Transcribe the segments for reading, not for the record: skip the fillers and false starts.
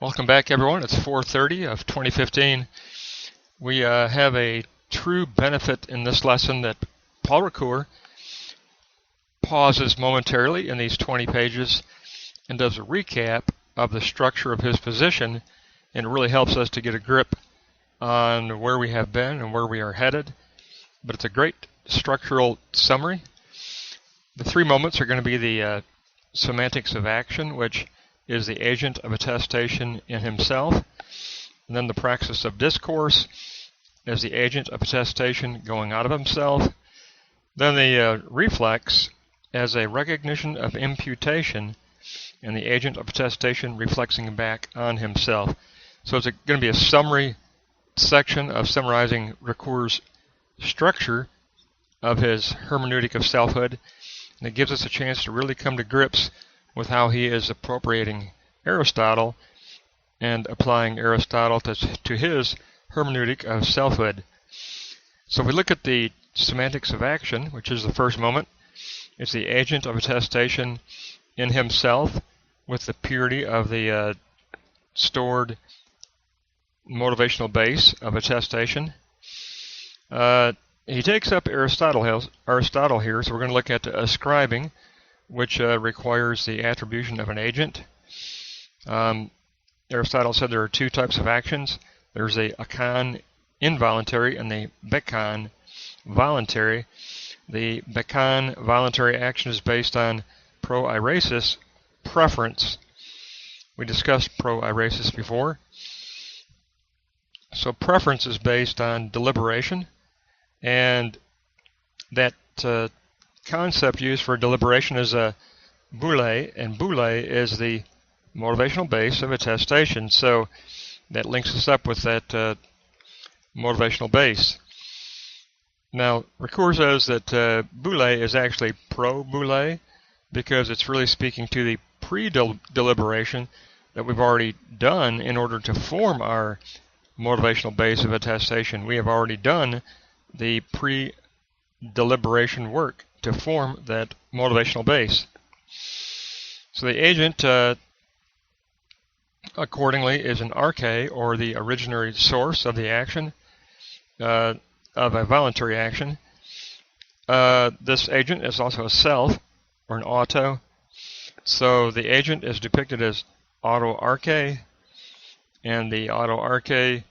Welcome back, everyone. It's 4:30 of 2015. We have a true benefit in this lesson that Paul Ricoeur pauses momentarily in these 20 pages and does a recap of the structure of his position, and it really helps us to get a grip on where we have been and where we are headed. But it's a great structural summary. The three moments are going to be the semantics of action, which is the agent of attestation in himself, and then the praxis of discourse as the agent of attestation going out of himself, then the reflex as a recognition of imputation, and the agent of attestation reflexing back on himself. So it's going to be a summary section of summarizing Ricoeur's structure of his hermeneutic of selfhood, and it gives us a chance to really come to grips with how he is appropriating Aristotle and applying Aristotle to his hermeneutic of selfhood. So if we look at the semantics of action, which is the first moment, it's the agent of attestation in himself with the purity of the stored motivational base of attestation. He takes up Aristotle here, so we're going to look at ascribing, which requires the attribution of an agent. Aristotle said there are two types of actions. There's the akon involuntary and the bekon voluntary. The bekon voluntary action is based on proairesis, preference. We discussed proairesis before. So preference is based on deliberation, and that concept used for deliberation is a boule, and boule is the motivational base of attestation. So that links us up with that motivational base. Now, Ricoeur says that boule is actually pro-boule because it's really speaking to the pre-deliberation that we've already done in order to form our motivational base of attestation. We have already done the pre-deliberation work to form that motivational base. So the agent, accordingly, is an arche, or the originary source of the action, of a voluntary action. This agent is also a self, or an auto. So the agent is depicted as auto-arche, and the auto-arche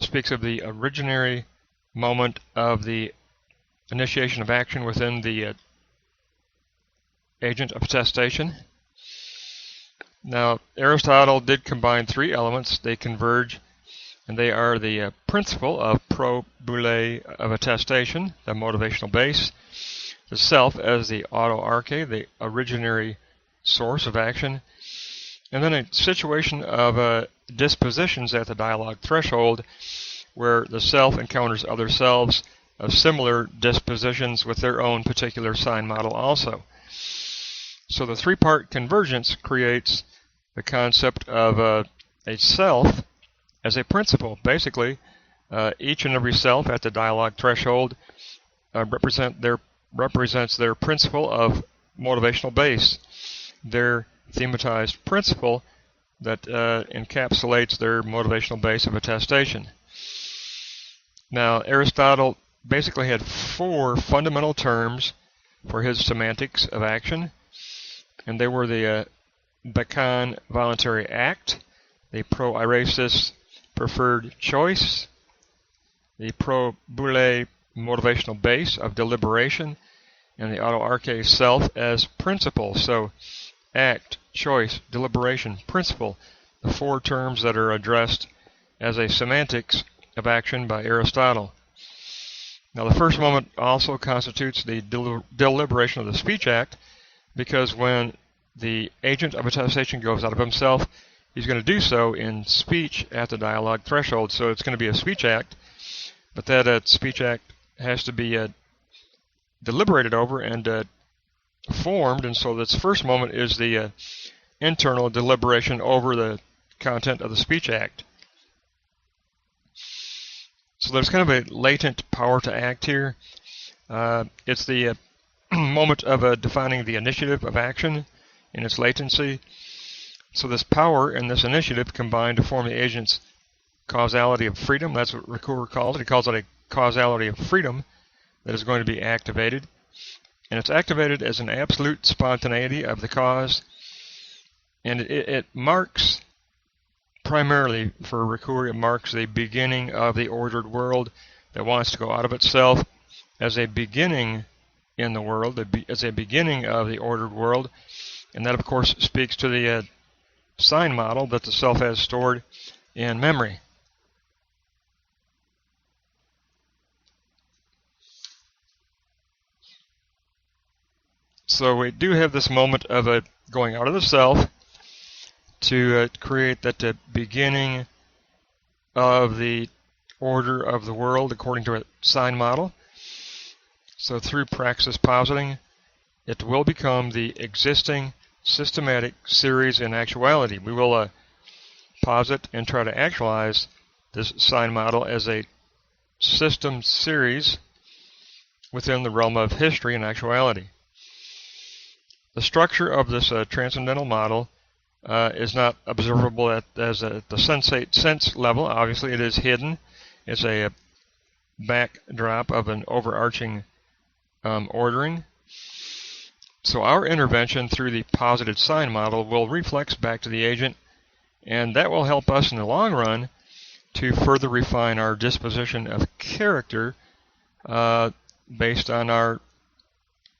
speaks of the originary moment of the initiation of action within the agent of attestation. Now, Aristotle did combine three elements. They converge, and they are the principle of pro-boule of attestation, the motivational base, the self as the auto-arche, the originary source of action, and then a situation of dispositions at the dialogue threshold where the self encounters other selves of similar dispositions with their own particular sign model also. So the three-part convergence creates the concept of a self as a principle. Basically, each and every self at the dialogue threshold represents their principle of motivational base, their thematized principle that encapsulates their motivational base of attestation. Now, Aristotle basically had four fundamental terms for his semantics of action, and they were the bekon voluntary act, the proairesis preferred choice, the pro-boule motivational base of deliberation, and the auto-arche self as principle. So act, choice, deliberation, principle, the four terms that are addressed as a semantics of action by Aristotle. Now, the first moment also constitutes the deliberation of the speech act, because when the agent of attestation goes out of himself, he's going to do so in speech at the dialogue threshold. So it's going to be a speech act, but that speech act has to be deliberated over and formed, and so this first moment is the internal deliberation over the content of the speech act. So there's kind of a latent power to act here. It's the moment of defining the initiative of action in its latency. So this power and this initiative combine to form the agent's causality of freedom. That's what Ricoeur calls it. He calls it a causality of freedom that is going to be activated. And it's activated as an absolute spontaneity of the cause. And it marks, primarily for Ricoeur, it marks the beginning of the ordered world that wants to go out of itself as a beginning in the world, as a beginning of the ordered world. And that, of course, speaks to the sign model that the self has stored in memory. So we do have this moment of going out of the self to create that beginning of the order of the world according to a sign model. So through praxis positing, it will become the existing systematic series in actuality. We will posit and try to actualize this sign model as a system series within the realm of history and actuality. The structure of this transcendental model is not observable at the sensate sense level. Obviously, it is hidden. It's a backdrop of an overarching ordering. So our intervention through the posited sign model will reflex back to the agent, and that will help us in the long run to further refine our disposition of character based on our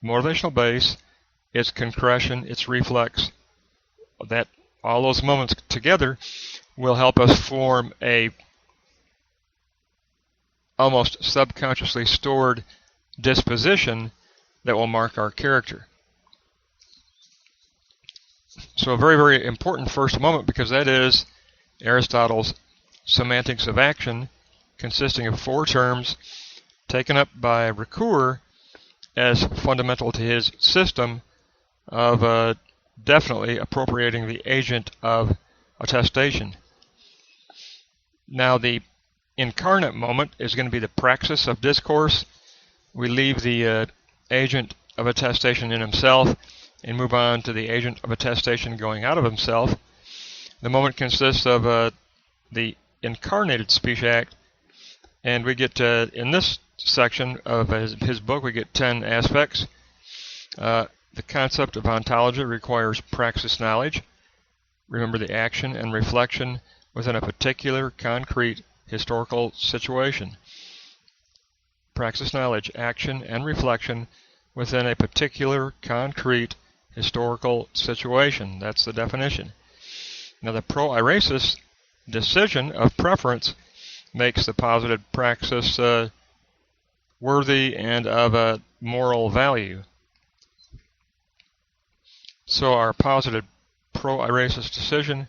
motivational base, its concretion, its reflex. That all those moments together will help us form a almost subconsciously stored disposition that will mark our character. So a very, very important first moment, because that is Aristotle's Semantics of Action, consisting of 4 terms taken up by Ricoeur as fundamental to his system of definitely appropriating the agent of attestation. Now the incarnate moment is going to be the praxis of discourse. We leave the agent of attestation in himself and move on to the agent of attestation going out of himself. The moment consists of the incarnated speech act, and we get in this section of his book we get 10 aspects. The concept of ontology requires praxis knowledge. Remember the action and reflection within a particular concrete historical situation. Praxis knowledge, action, and reflection within a particular concrete historical situation. That's the definition. Now the pro-iresis decision of preference makes the positive praxis worthy and of a moral value. So our positive pro-iresis decision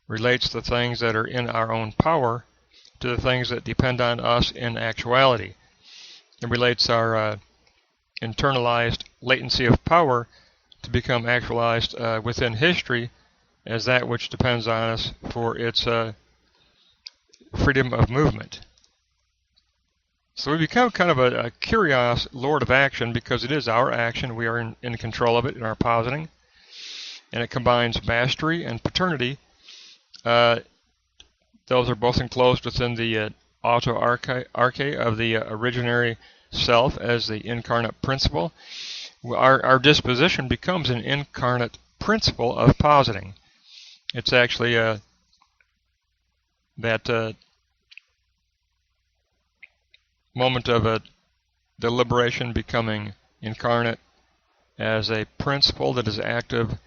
relates the things that are in our own power to the things that depend on us in actuality. It relates our internalized latency of power to become actualized within history as that which depends on us for its freedom of movement. So we become kind of a curious lord of action because it is our action. We are in control of it in our positing. And it combines mastery and paternity. Those are both enclosed within the auto-arche of the originary self as the incarnate principle. Our disposition becomes an incarnate principle of positing. It's actually that moment of deliberation becoming incarnate as a principle that is active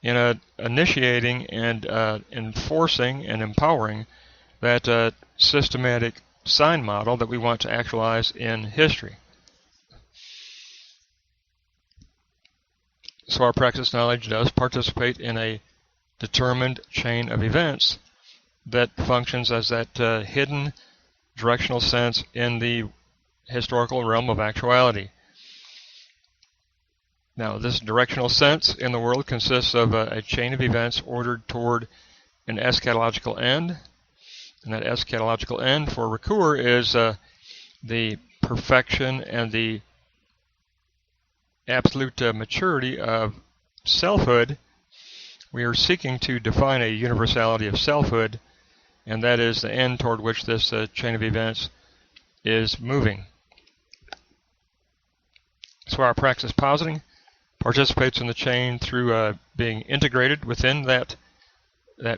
in initiating and enforcing and empowering that systematic sign model that we want to actualize in history. So our praxis knowledge does participate in a determined chain of events that functions as that hidden directional sense in the historical realm of actuality. Now, this directional sense in the world consists of a chain of events ordered toward an eschatological end. And that eschatological end for Ricoeur is the perfection and the absolute maturity of selfhood, we are seeking to define a universality of selfhood, and that is the end toward which this chain of events is moving. So our praxis positing participates in the chain through being integrated within that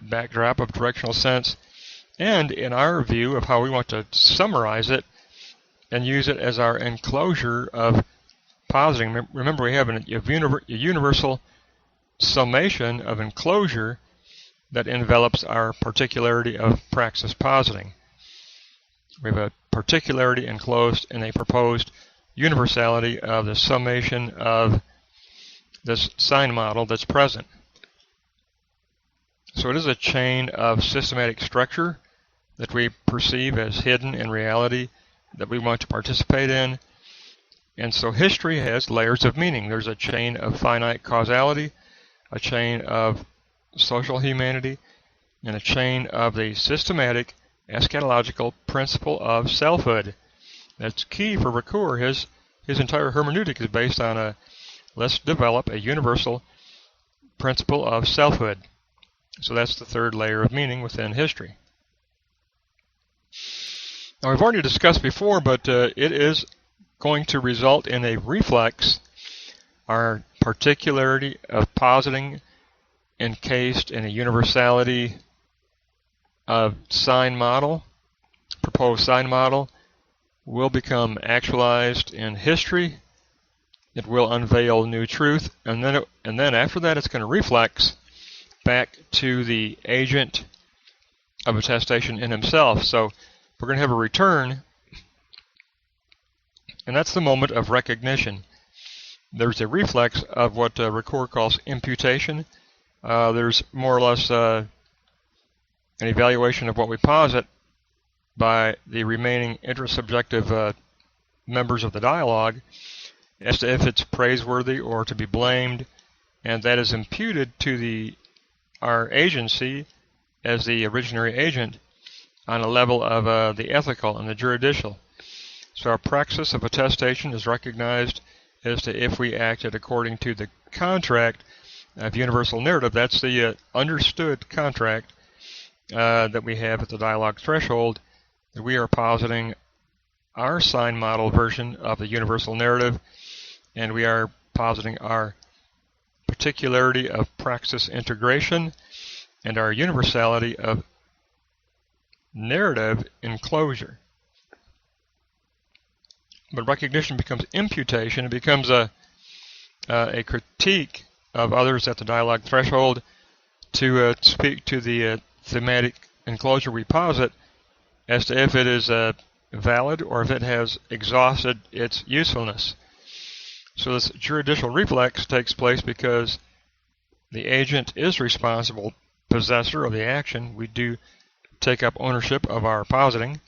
backdrop of directional sense, and in our view of how we want to summarize it and use it as our enclosure of positing. Remember, we have a universal summation of enclosure that envelops our particularity of praxis positing. We have a particularity enclosed in a proposed universality of the summation of this sign model that's present. So it is a chain of systematic structure that we perceive as hidden in reality that we want to participate in. And so history has layers of meaning. There's a chain of finite causality, a chain of social humanity, and a chain of the systematic eschatological principle of selfhood. That's key for Ricoeur. His entire hermeneutic is based on let's develop a universal principle of selfhood. So that's the third layer of meaning within history. Now, we've already discussed before, but it is going to result in a reflex, our particularity of positing encased in a universality of sign model, proposed sign model, will become actualized in history. It will unveil new truth, and then after that it's going to reflex back to the agent of attestation in himself. So we're going to have a return, and that's the moment of recognition. There's a reflex of what Ricoeur calls imputation. There's more or less an evaluation of what we posit by the remaining intersubjective members of the dialogue as to if it's praiseworthy or to be blamed, and that is imputed to our agency as the originary agent on a level of the ethical and the juridical. So our praxis of attestation is recognized as to if we acted according to the contract of universal narrative. That's the understood contract that we have at the dialogue threshold, that we are positing our sign model version of the universal narrative, and we are positing our particularity of praxis integration and our universality of narrative enclosure. But recognition becomes imputation. It becomes a critique of others at the dialogue threshold to speak to the thematic enclosure we posit as to if it is valid or if it has exhausted its usefulness. So this juridical reflex takes place because the agent is responsible possessor of the action. We do take up ownership of our positing,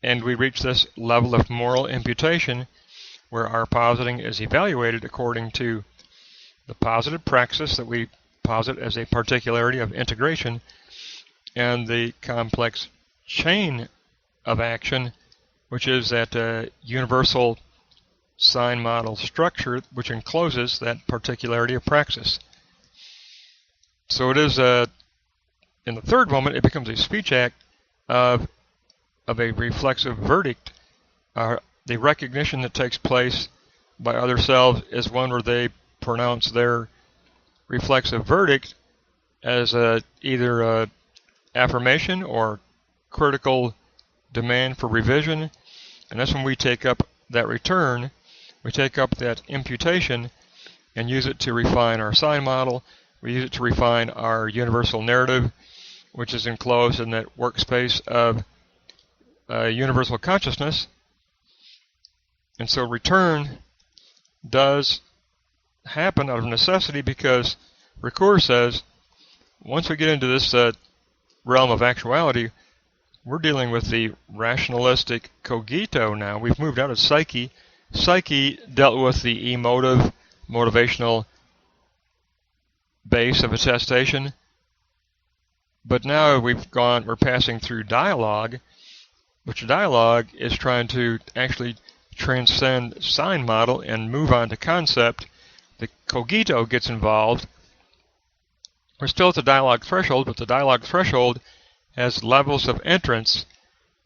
and we reach this level of moral imputation where our positing is evaluated according to the posited praxis that we posit as a particularity of integration and the complex chain of action, which is that universal sign model structure which encloses that particularity of praxis. So it is in the third moment, it becomes a speech act of a reflexive verdict. The recognition that takes place by other selves is one where they pronounce their reflexive verdict as either affirmation or critical demand for revision, and that's when we take up that return. We take up that imputation and use it to refine our sign model. We use it to refine our universal narrative, which is enclosed in that workspace of universal consciousness. And so return does happen out of necessity because Ricoeur says once we get into this realm of actuality, we're dealing with the rationalistic cogito now. We've moved out of psyche. Psyche dealt with the emotive, motivational base of attestation. But now we're passing through dialogue, which dialogue is trying to actually transcend sign model and move on to concept. The cogito gets involved, We're still at the dialogue threshold, but the dialogue threshold has levels of entrance.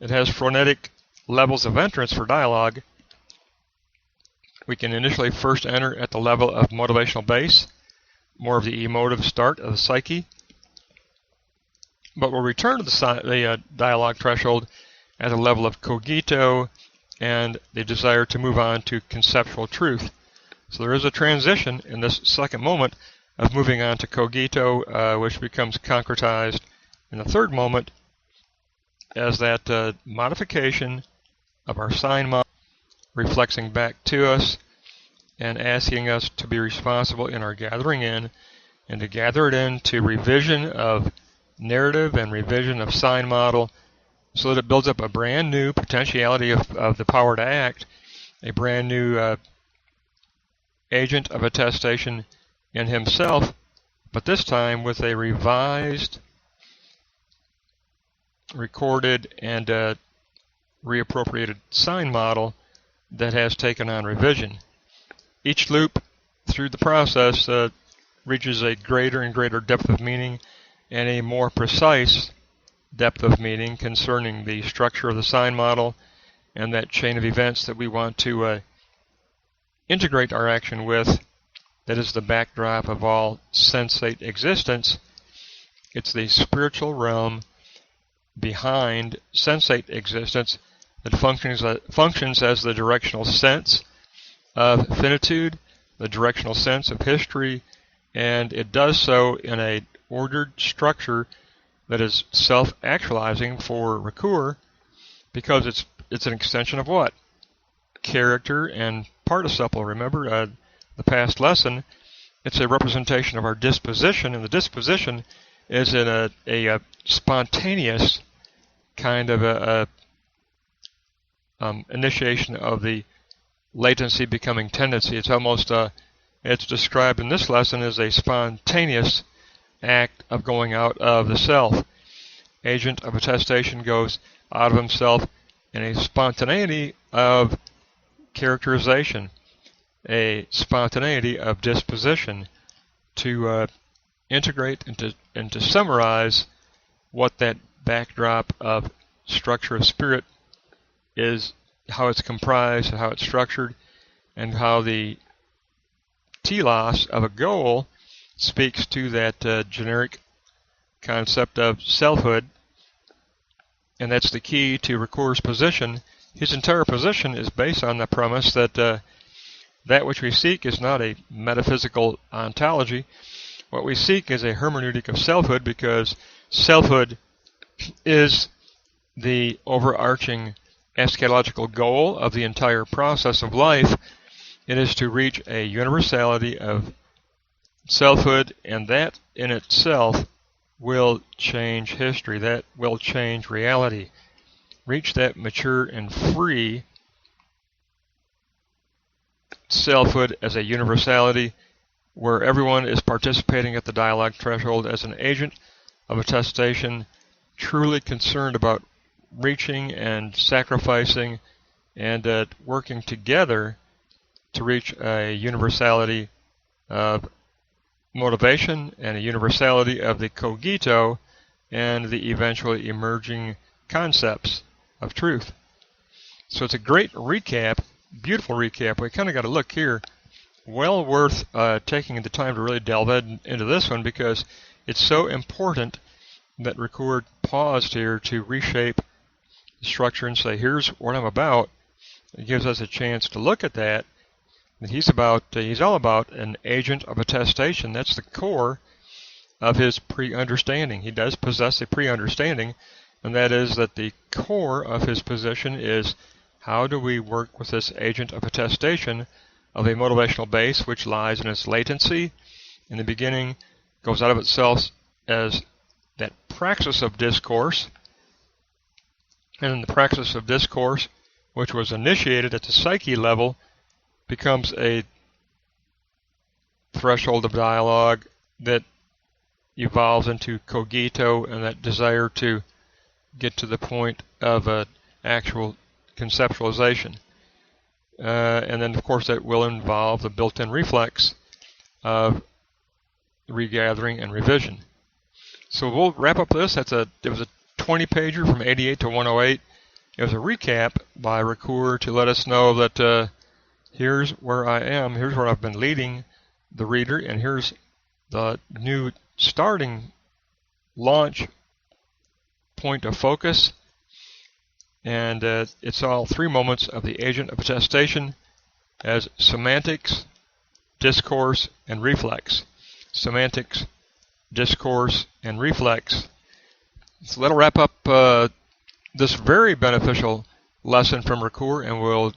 It has phonetic levels of entrance for dialogue. We can initially first enter at the level of motivational base, more of the emotive start of the psyche, but we'll return to the dialogue threshold at the level of cogito and the desire to move on to conceptual truth. So there is a transition in this second moment of moving on to cogito, which becomes concretized in the third moment as that modification of our sign model reflexing back to us and asking us to be responsible in our gathering in, and to gather it into revision of narrative and revision of sign model so that it builds up a brand new potentiality of the power to act, a brand new agent of attestation in himself, but this time with a revised, recorded, and reappropriated sign model that has taken on revision. Each loop through the process reaches a greater and greater depth of meaning and a more precise depth of meaning concerning the structure of the sign model and that chain of events that we want to integrate our action with, that is the backdrop of all sensate existence. It's the spiritual realm behind sensate existence that functions as the directional sense of finitude, the directional sense of history, and it does so in a ordered structure that is self-actualizing for Ricoeur, because it's an extension of what? Character and participle. Remember the past lesson, it's a representation of our disposition, and the disposition is in a spontaneous kind of initiation of the latency becoming tendency. It's almost it's described in this lesson as a spontaneous act of going out of the self. Agent of attestation goes out of himself in a spontaneity of characterization, a spontaneity of disposition to integrate and to summarize what that backdrop of structure of spirit is, how it's comprised, how it's structured, and how the telos of a goal speaks to that generic concept of selfhood. And that's the key to Ricoeur's position. His entire position is based on the premise that that which we seek is not a metaphysical ontology. What we seek is a hermeneutic of selfhood, because selfhood is the overarching eschatological goal of the entire process of life. It is to reach a universality of selfhood, and that in itself will change history, that will change reality. Reach that mature and free selfhood as a universality where everyone is participating at the dialogue threshold as an agent of attestation, truly concerned about reaching and sacrificing and working together to reach a universality of motivation and a universality of the cogito and the eventually emerging concepts of truth. So it's a great recap, beautiful recap. We kind of got to look here. Well worth taking the time to really delve into this one, because it's so important that Ricoeur paused here to reshape the structure and say, here's what I'm about. It gives us a chance to look at that. And he's all about an agent of attestation. That's the core of his pre-understanding. He does possess a pre-understanding, and that is that the core of his position is, how do we work with this agent of attestation of a motivational base which lies in its latency in the beginning, goes out of itself as that praxis of discourse, and in the praxis of discourse, which was initiated at the psyche level, becomes a threshold of dialogue that evolves into cogito and that desire to get to the point of actual conceptualization. And then, of course, that will involve the built-in reflex of regathering and revision. So we'll wrap up this. It was a 20-pager from 88 to 108. It was a recap by Ricoeur to let us know that here's where I am, here's where I've been leading the reader, and here's the new starting launch point of focus. And it's all 3 moments of the agent of attestation as semantics, discourse, and reflex. Semantics, discourse, and reflex. So that'll wrap up this very beneficial lesson from Ricoeur, and we'll